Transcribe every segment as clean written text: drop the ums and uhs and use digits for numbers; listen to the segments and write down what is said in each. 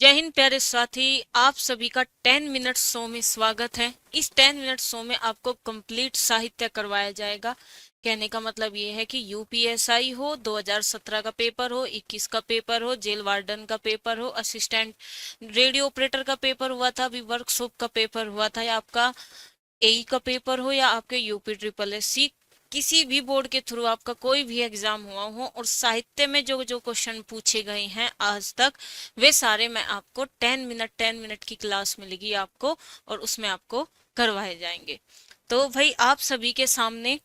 जय हिंद प्यारे साथी। आप सभी का 10 मिनट शो में स्वागत है। इस 10 मिनट शो में आपको कंप्लीट साहित्य करवाया जाएगा। कहने का मतलब ये है कि यूपीएसआई हो, 2017 का पेपर हो, 21 का पेपर हो, जेल वार्डन का पेपर हो, असिस्टेंट रेडियो ऑपरेटर का पेपर हुआ था, अभी वर्कशॉप का पेपर हुआ था, या आपका एई का पेपर हो, या आपके यूपी ट्रिपल एस सी, किसी भी बोर्ड के थ्रू आपका कोई भी एग्जाम हुआ हो और साहित्य में जो जो क्वेश्चन पूछे गए हैं आज तक, वे सारे मैं आपको 10 मिनट की क्लास मिलेगी आपको, और उसमें आपको करवाए जाएंगे। तो भाई आप सभी के सामने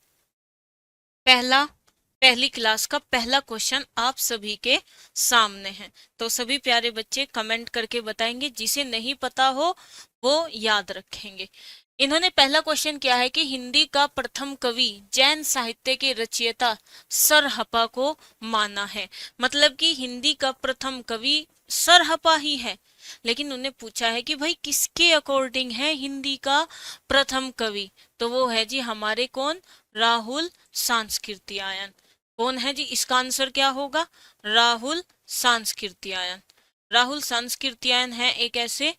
पहली क्लास का पहला क्वेश्चन आप सभी के सामने है। तो सभी प्यारे बच्चे कमेंट करके बताएंगे, जिसे नहीं पता हो वो याद रखेंगे। इन्होंने पहला क्वेश्चन किया है कि हिंदी का प्रथम कवि जैन साहित्य के रचयिता सरहपा को माना है। मतलब कि हिंदी का प्रथम कवि सरहपा ही है, लेकिन उन्हें पूछा है कि भाई किसके अकॉर्डिंग है हिंदी का प्रथम कवि। तो वो है जी हमारे कौन, राहुल सांस्कृत्यायन। कौन है जी, इसका आंसर क्या होगा, राहुल सांस्कृत्यायन। राहुल सांस्कृत्यायन है एक ऐसे,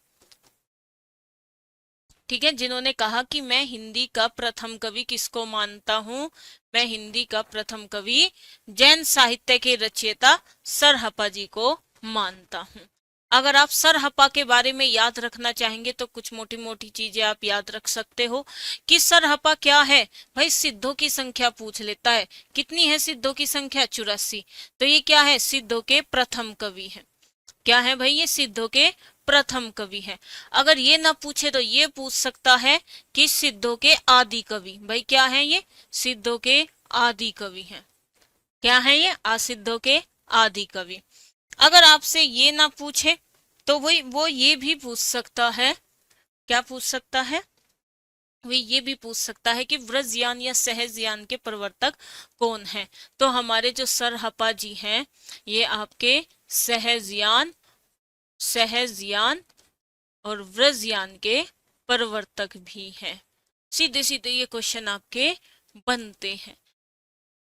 ठीक है, जिन्होंने कहा कि मैं हिंदी का प्रथम कवि किसको मानता हूं, मैं हिंदी का प्रथम कवि जैन साहित्य के रचयिता सरहपा जी को मानता हूं। अगर आप सरहपा के बारे में याद रखना चाहेंगे तो कुछ मोटी मोटी चीजें आप याद रख सकते हो कि सरहपा क्या है। भाई सिद्धों की संख्या पूछ लेता है, कितनी है सिद्धों की संख्या, 84। तो ये क्या है, सिद्धों के प्रथम कवि है। क्या है भाई, ये सिद्धों के प्रथम कवि है। अगर ये ना पूछे तो ये पूछ सकता है कि सिद्धों के आदि कवि, भाई क्या है ये, सिद्धों के आदि कवि हैं। क्या है ये, सिद्धों के आदि कवि। अगर आपसे ये ना पूछे तो वही वो ये भी पूछ सकता है, क्या पूछ सकता है, वे ये भी पूछ सकता है कि व्रजयान या सहजयान के प्रवर्तक कौन है। तो हमारे जो सरहपा जी हैं, ये आपके सहजयान सहजयान और व्रजयान के प्रवर्तक भी हैं। सीधे सीधे ये क्वेश्चन आपके बनते हैं।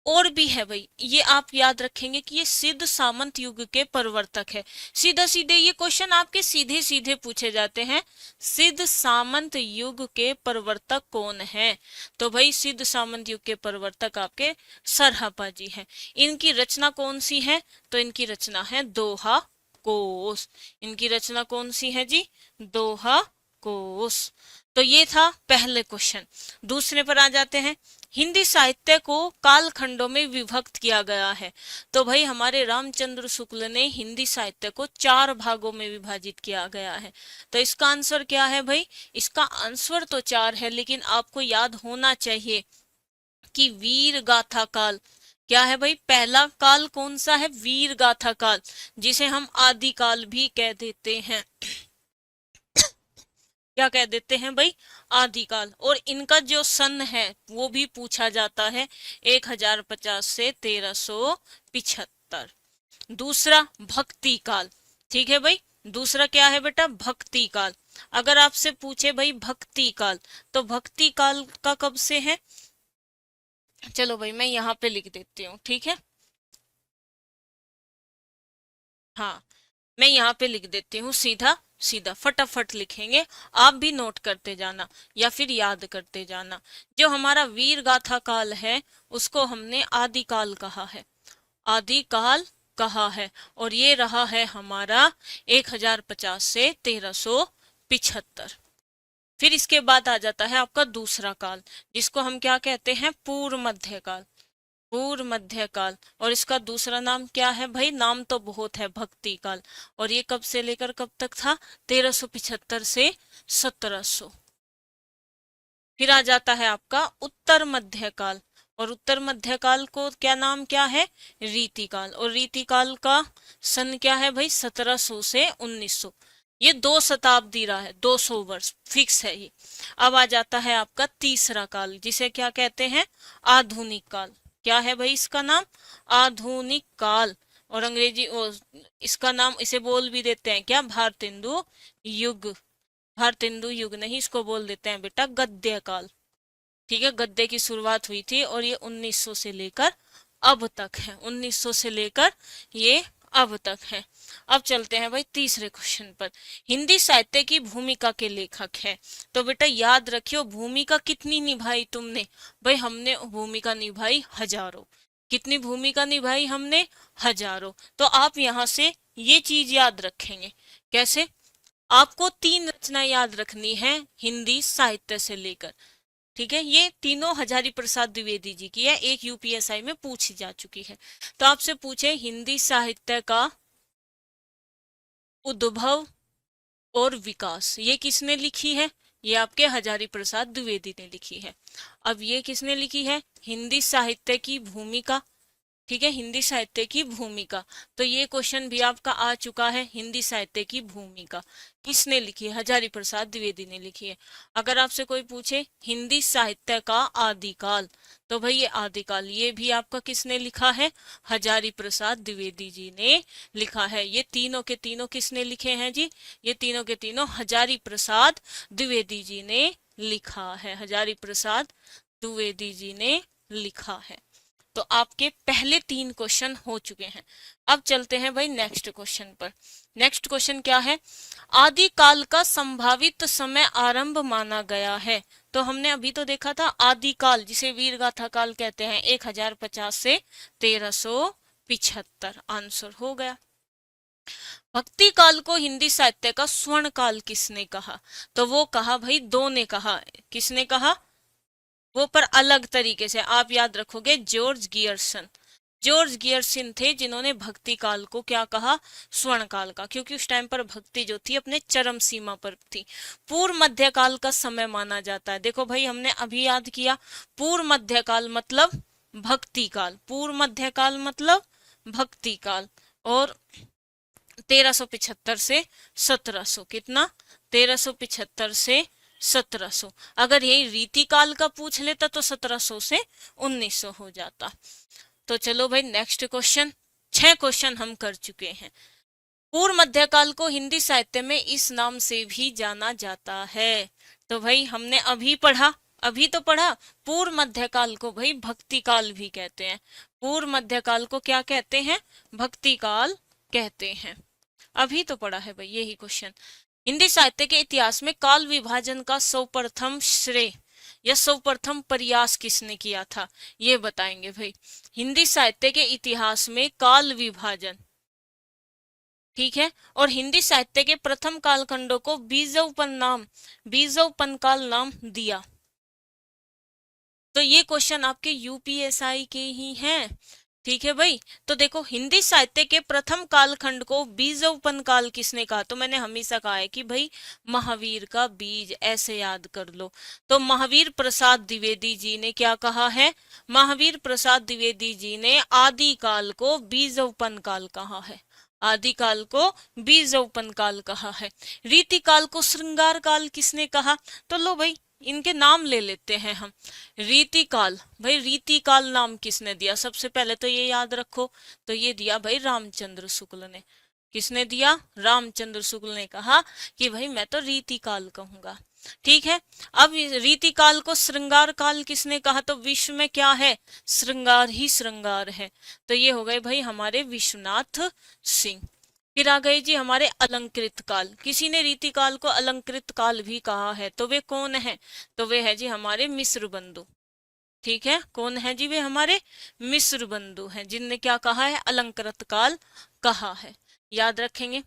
और भी है भाई, ये आप याद रखेंगे कि ये सिद्ध सामंत युग के प्रवर्तक है। सीधा सीधे ये क्वेश्चन आपके सीधे सीधे पूछे जाते हैं, सिद्ध सामंत युग के प्रवर्तक कौन है। तो भाई सिद्ध सामंत युग के प्रवर्तक आपके सरहपा जी हैं। इनकी रचना कौन सी है, तो इनकी रचना है दोहा कोस। इनकी रचना कौन सी है जी, दोहा कोस। तो ये था पहले क्वेश्चन। दूसरे पर आ जाते हैं, हिंदी साहित्य को कालखंडों में विभक्त किया गया है। तो भाई हमारे रामचंद्र शुक्ल ने हिंदी साहित्य को 4 भागों में विभाजित किया गया है। तो इसका आंसर क्या है भाई, इसका आंसर तो 4 है, लेकिन आपको याद होना चाहिए कि वीर गाथा काल, क्या है भाई, पहला काल कौन सा है, वीर गाथा काल, जिसे हम आदि काल भी कह देते हैं। क्या कह देते हैं भाई, आदिकाल। और इनका जो सन है वो भी पूछा जाता है, 1050 से 1375। दूसरा भक्ति काल, ठीक है भाई, दूसरा क्या है बेटा, भक्ति काल। अगर आपसे पूछे भाई भक्ति काल, तो भक्ति काल का कब से है, चलो भाई मैं यहाँ पे लिख देती हूँ, ठीक है, हाँ मैं यहाँ पे लिख देती हूँ, सीधा सीधा फटाफट लिखेंगे। आप भी नोट करते जाना या फिर याद करते जाना। जो हमारा वीर गाथा काल है उसको हमने आदिकाल कहा है, आदिकाल कहा है, और ये रहा है हमारा 1050 से 1375। फिर इसके बाद आ जाता है आपका दूसरा काल, जिसको हम क्या कहते हैं, पूर्व मध्यकाल। पूर्व मध्यकाल, और इसका दूसरा नाम क्या है भाई, नाम तो बहुत है, भक्ति काल। और ये कब से लेकर कब तक था, 1375 से 1700। फिर आ जाता है आपका उत्तर मध्यकाल, और उत्तर मध्यकाल को क्या नाम क्या है, रीतिकाल। और रीतिकाल का सन क्या है भाई, 1700 से 1900। ये 2 शताब्दी रहा है, 200 वर्ष फिक्स है ये। अब आ जाता है आपका तीसरा काल, जिसे क्या कहते हैं, आधुनिक काल। क्या है भाई इसका नाम, आधुनिक काल। और अंग्रेजी इसका नाम इसे बोल भी देते हैं क्या, भारतेंदु युग। भारतेंदु युग नहीं, इसको बोल देते हैं बेटा गद्य काल। ठीक है, गद्य की शुरुआत हुई थी और ये 1900 से लेकर अब तक है, 1900 से लेकर ये अब तक है। अब चलते हैं भाई तीसरे क्वेश्चन पर। हिंदी साहित्य की भूमिका के लेखक है। तो बेटा याद रखियो, भूमिका कितनी निभाई तुमने? भाई हमने भूमिका निभाई हजारों। कितनी भूमिका निभाई हमने? हजारों। तो आप यहाँ से ये चीज याद रखेंगे। कैसे? आपको 3 रचना याद रखनी है हिंदी साहित्य से लेकर। ठीक है, ये तीनों हजारी प्रसाद द्विवेदी जी की है, एक यूपीएसआई में पूछी जा चुकी है। तो आपसे पूछे हिंदी साहित्य का उद्भव और विकास, ये किसने लिखी है? ये आपके हजारी प्रसाद द्विवेदी ने लिखी है। अब ये किसने लिखी है? हिंदी साहित्य की भूमिका। ठीक है, हिंदी साहित्य की भूमिका। तो ये क्वेश्चन भी आपका आ चुका है, हिंदी साहित्य की भूमिका किसने लिखी है? हजारी प्रसाद द्विवेदी ने लिखी है। अगर आपसे कोई पूछे हिंदी साहित्य का आदिकाल, तो भाई ये आदिकाल ये भी आपका किसने लिखा है? हजारी प्रसाद द्विवेदी जी ने लिखा है। ये तीनों के तीनों किसने लिखे हैं जी? ये तीनों के तीनों हजारी प्रसाद द्विवेदी जी ने लिखा है। हजारी प्रसाद द्विवेदी जी ने लिखा है। तो आपके पहले 3 क्वेश्चन हो चुके हैं। अब चलते हैं भाई नेक्स्ट क्वेश्चन पर। नेक्स्ट क्वेश्चन क्या है? आदिकाल का संभावित समय आरंभ माना गया है। तो हमने अभी तो देखा था आदिकाल, जिसे वीरगाथा काल कहते हैं, 1050 से 1375। आंसर हो गया। भक्ति काल को हिंदी साहित्य का स्वर्ण काल किसने कहा? तो वो कहा भाई दो ने कहा। किसने कहा? वो पर अलग तरीके से आप याद रखोगे, जॉर्ज गियर्सन। जॉर्ज गियर्सन थे जिन्होंने भक्ति काल को क्या कहा? स्वर्ण काल का, क्योंकि उस टाइम पर भक्ति जो थी अपने चरम सीमा पर थी। पूर्व मध्यकाल का समय माना जाता है। देखो भाई हमने अभी याद किया, पूर्व मध्यकाल मतलब भक्ति काल, पूर्व मध्यकाल मतलब भक्ति काल। और 1375 से 1700, कितना? 1375 से 1700। अगर यही रीति काल का पूछ लेता तो 1700 से 1900 हो जाता। तो चलो भाई नेक्स्ट क्वेश्चन। 6 क्वेश्चन हम कर चुके हैं। पूर्व मध्यकाल को हिंदी साहित्य में इस नाम से भी जाना जाता है। तो भाई हमने अभी पढ़ा, अभी तो पढ़ा, पूर्व मध्यकाल को भाई भक्ति काल भी कहते हैं। पूर्व मध्यकाल को क्या कहते हैं? भक्ति काल कहते हैं। अभी तो पढ़ा है भाई यही क्वेश्चन। हिंदी साहित्य के इतिहास में काल विभाजन का सर्वप्रथम श्रेय या सर्वप्रथम प्रयास किसने किया था? ये बताएंगे भाई। हिंदी साहित्य के इतिहास में काल विभाजन, ठीक है, और हिंदी साहित्य के प्रथम कालखंडों को बीजोपन काल नाम दिया। तो ये क्वेश्चन आपके यूपीएसआई के ही हैं। ठीक है भाई। तो देखो हिंदी साहित्य के प्रथम कालखंड को बीजोपन काल किसने कहा? तो मैंने हमेशा कहा है कि भाई महावीर का बीज, ऐसे याद कर लो। तो महावीर प्रसाद द्विवेदी जी ने क्या कहा है? महावीर प्रसाद द्विवेदी जी ने आदिकाल को बीजोपन काल कहा है। आदिकाल को बीजोपन काल कहा है। रीति काल को श्रृंगार काल किसने कहा? तो लो भाई इनके नाम ले लेते हैं हम। रीतिकाल, भाई रीतिकाल नाम किसने दिया? सबसे पहले तो ये याद रखो, तो ये दिया भाई रामचंद्र शुक्ल ने। किसने दिया? रामचंद्र शुक्ल ने कहा कि भाई मैं तो रीतिकाल कहूंगा। ठीक है। अब रीतिकाल को श्रृंगार काल किसने कहा? तो विश्व में क्या है? श्रृंगार ही श्रृंगार है। तो ये हो गए भाई हमारे विश्वनाथ सिंह। फिर आ गए जी हमारे अलंकृत काल। किसी ने रीतिकाल को अलंकृत काल भी कहा है, तो वे कौन है? तो वे है जी हमारे मिस्र बंधु। ठीक है, कौन है जी? वे हमारे मिस्र बंधु हैं, जिनने क्या कहा है? अलंकृत काल कहा है। याद रखेंगे।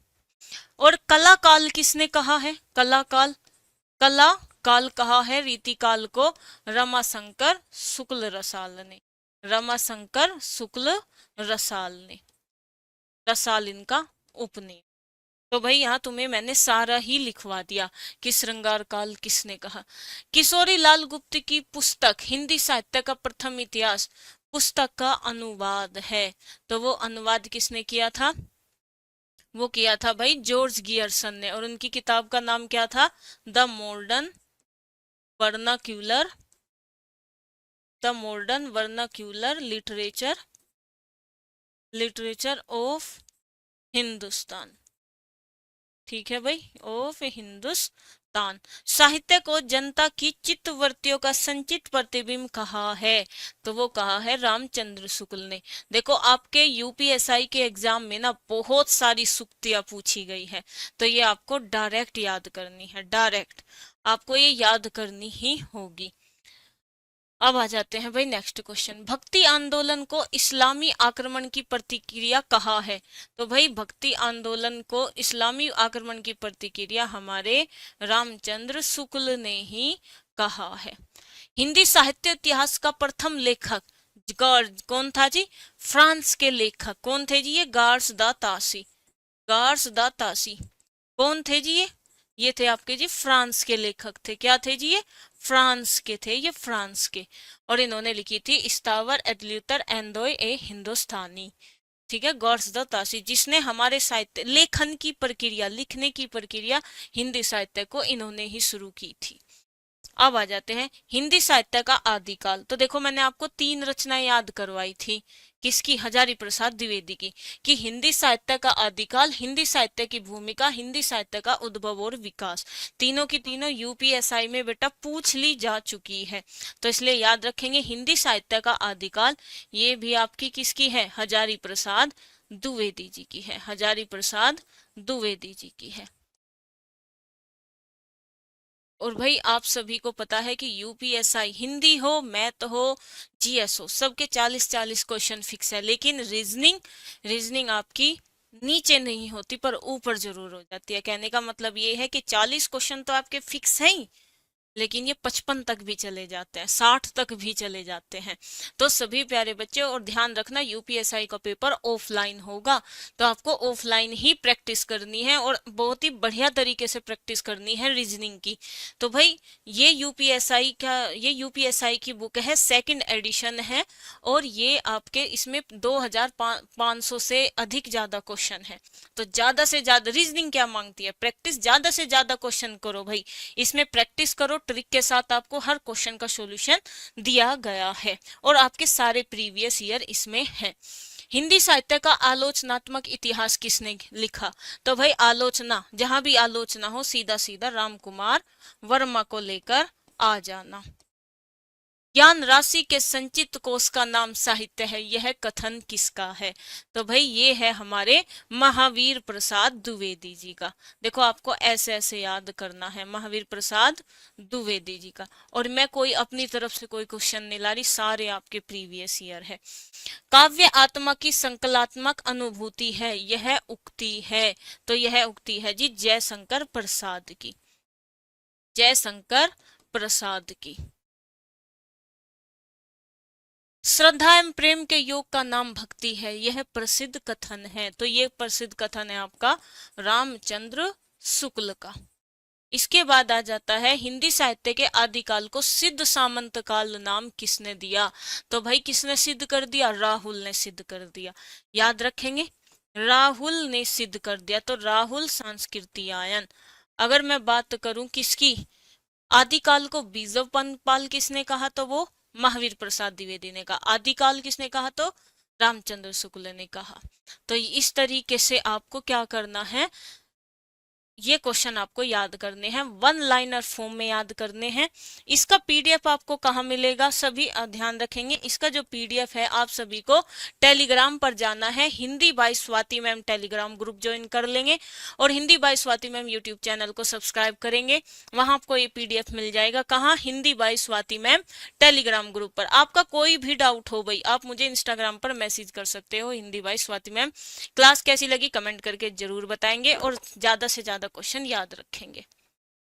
और कला काल किसने कहा है? कला काल, कला काल कहा है रीतिकाल को रमाशंकर शुक्ल रसाल ने। रमाशंकर शुक्ल रसाल ने, रसाल इनका उपनेम। तो भाई यहाँ तुम्हें मैंने सारा ही लिखवा दिया कि श्रृंगार काल किसने कहा। किशोरी लाल गुप्त की पुस्तक हिंदी साहित्य का प्रथम इतिहास पुस्तक का अनुवाद है। तो वो अनुवाद किसने किया था? वो किया था भाई जॉर्ज गियर्सन ने। और उनकी किताब का नाम क्या था? The modern vernacular, the modern vernacular literature of Hindustan. ठीक है भाई, ऑफ हिंदुस्तान। साहित्य को जनता की चित्तवृत्तियों का संचित प्रतिबिंब कहा है, तो वो कहा है रामचंद्र शुक्ल ने। देखो आपके यूपीएसआई के एग्जाम में ना बहुत सारी सूक्तियां पूछी गई है, तो ये आपको डायरेक्ट याद करनी है, डायरेक्ट आपको ये याद करनी ही होगी। अब आ जाते हैं भाई नेक्स्ट क्वेश्चन। भक्ति आंदोलन को इस्लामी आक्रमण की प्रतिक्रिया कहा है, तो भाई भक्ति आंदोलन को इस्लामी आक्रमण की प्रतिक्रिया हमारे रामचंद्र शुक्ल ने ही कहा है। हिंदी साहित्य इतिहास का प्रथम लेखक कौन था जी? फ्रांस के लेखक कौन थे जी? ये गार्स द तासी। गार्स द तासी कौन थे जी? ये थे आपके जी फ्रांस के लेखक थे। क्या थे जी? ये फ्रांस के थे, ये फ्रांस के। और इन्होंने लिखी थी स्टावर एडल्यूटर एंडोय ए हिंदुस्तानी। ठीक है, गॉड्स द तासी, जिसने हमारे साहित्य लेखन की प्रक्रिया, लिखने की प्रक्रिया हिंदी साहित्य को इन्होंने ही शुरू की थी। अब आ जाते हैं हिंदी साहित्य का आदिकाल। तो देखो मैंने आपको 3 रचनाएं याद करवाई थी, किसकी? हजारी प्रसाद द्विवेदी की, कि हिंदी साहित्य का आदिकाल, हिंदी साहित्य की भूमिका, हिंदी साहित्य का उद्भव और विकास। तीनों की तीनों यूपीएसआई में बेटा पूछ ली जा चुकी है, तो इसलिए याद रखेंगे हिंदी साहित्य का आदिकाल। ये भी आपकी किसकी है? हजारी प्रसाद द्विवेदी जी की है, हजारी प्रसाद द्विवेदी जी की है। और भाई आप सभी को पता है कि यूपीएसआई हिंदी हो, मैथ हो, जीएस हो, सबके 40-40 क्वेश्चन फिक्स है, लेकिन रीजनिंग आपकी नीचे नहीं होती पर ऊपर जरूर हो जाती है। कहने का मतलब ये है कि 40 क्वेश्चन तो आपके फिक्स है ही, लेकिन ये 55 तक भी चले जाते हैं, 60 तक भी चले जाते हैं। तो सभी प्यारे बच्चे और ध्यान रखना, यूपीएसआई का पेपर ऑफलाइन होगा, तो आपको ऑफलाइन ही प्रैक्टिस करनी है और बहुत ही बढ़िया तरीके से प्रैक्टिस करनी है रीजनिंग की। तो भाई ये यूपीएसआई की बुक है, 2nd एडिशन है, और ये आपके इसमें 2500 से अधिक ज्यादा क्वेश्चन है। तो ज्यादा से ज्यादा रीजनिंग क्या मांगती है? प्रैक्टिस, ज्यादा से ज्यादा क्वेश्चन करो भाई, इसमें प्रैक्टिस करो, ट्रिक के साथ आपको हर क्वेश्चन का सॉल्यूशन दिया गया है और आपके सारे प्रीवियस ईयर इसमें है। हिंदी साहित्य का आलोचनात्मक इतिहास किसने लिखा? तो भाई आलोचना, जहां भी आलोचना हो सीधा सीधा राम कुमार वर्मा को लेकर आ जाना। ज्ञान राशि के संचित कोश का नाम साहित्य है, यह कथन किसका है? तो भाई ये है हमारे महावीर प्रसाद द्विवेदी जी का। देखो आपको ऐसे ऐसे याद करना है, महावीर प्रसाद द्विवेदी जी का। और मैं कोई अपनी तरफ से कोई क्वेश्चन नहीं ला रही, सारे आपके प्रीवियस ईयर है। काव्य आत्मा की संकलात्मक अनुभूति है, यह उक्ति है, तो यह उक्ति है जी जयशंकर प्रसाद की, जयशंकर प्रसाद की। श्रद्धा एवं प्रेम के योग का नाम भक्ति है, यह प्रसिद्ध कथन है, तो ये प्रसिद्ध कथन है आपका रामचंद्र शुक्ल का। इसके बाद आ जाता है हिंदी साहित्य के आदिकाल को सिद्ध सामंत काल नाम किसने दिया? तो भाई किसने सिद्ध कर दिया? राहुल ने सिद्ध कर दिया, याद रखेंगे, राहुल ने सिद्ध कर दिया। तो राहुल सांस्कृतियायन। अगर मैं बात करूं किसकी, आदिकाल को बीजव पाल किसने कहा? तो वो महावीर प्रसाद द्विवेदी ने कहा। आदिकाल किसने कहा? तो रामचंद्र शुक्ल ने कहा। तो इस तरीके से आपको क्या करना है, ये क्वेश्चन आपको याद करने हैं, 1 लाइनर फॉर्म में याद करने हैं। इसका पीडीएफ आपको कहाँ मिलेगा? सभी ध्यान रखेंगे, इसका जो पीडीएफ है आप सभी को टेलीग्राम पर जाना है, Hindi by Swati ma'am Telegram group join कर लेंगे और Hindi by Swati ma'am YouTube channel को सब्सक्राइब करेंगे, वहां आपको ये पीडीएफ मिल जाएगा। कहाँ? Hindi by Swati ma'am Telegram group पर। आपका कोई भी डाउट हो भाई, आप मुझे इंस्टाग्राम पर मैसेज कर सकते हो, Hindi by Swati ma'am. Class कैसी लगी कमेंट करके जरूर बताएंगे और ज्यादा से ज्यादा क्वेश्चन याद रखेंगे।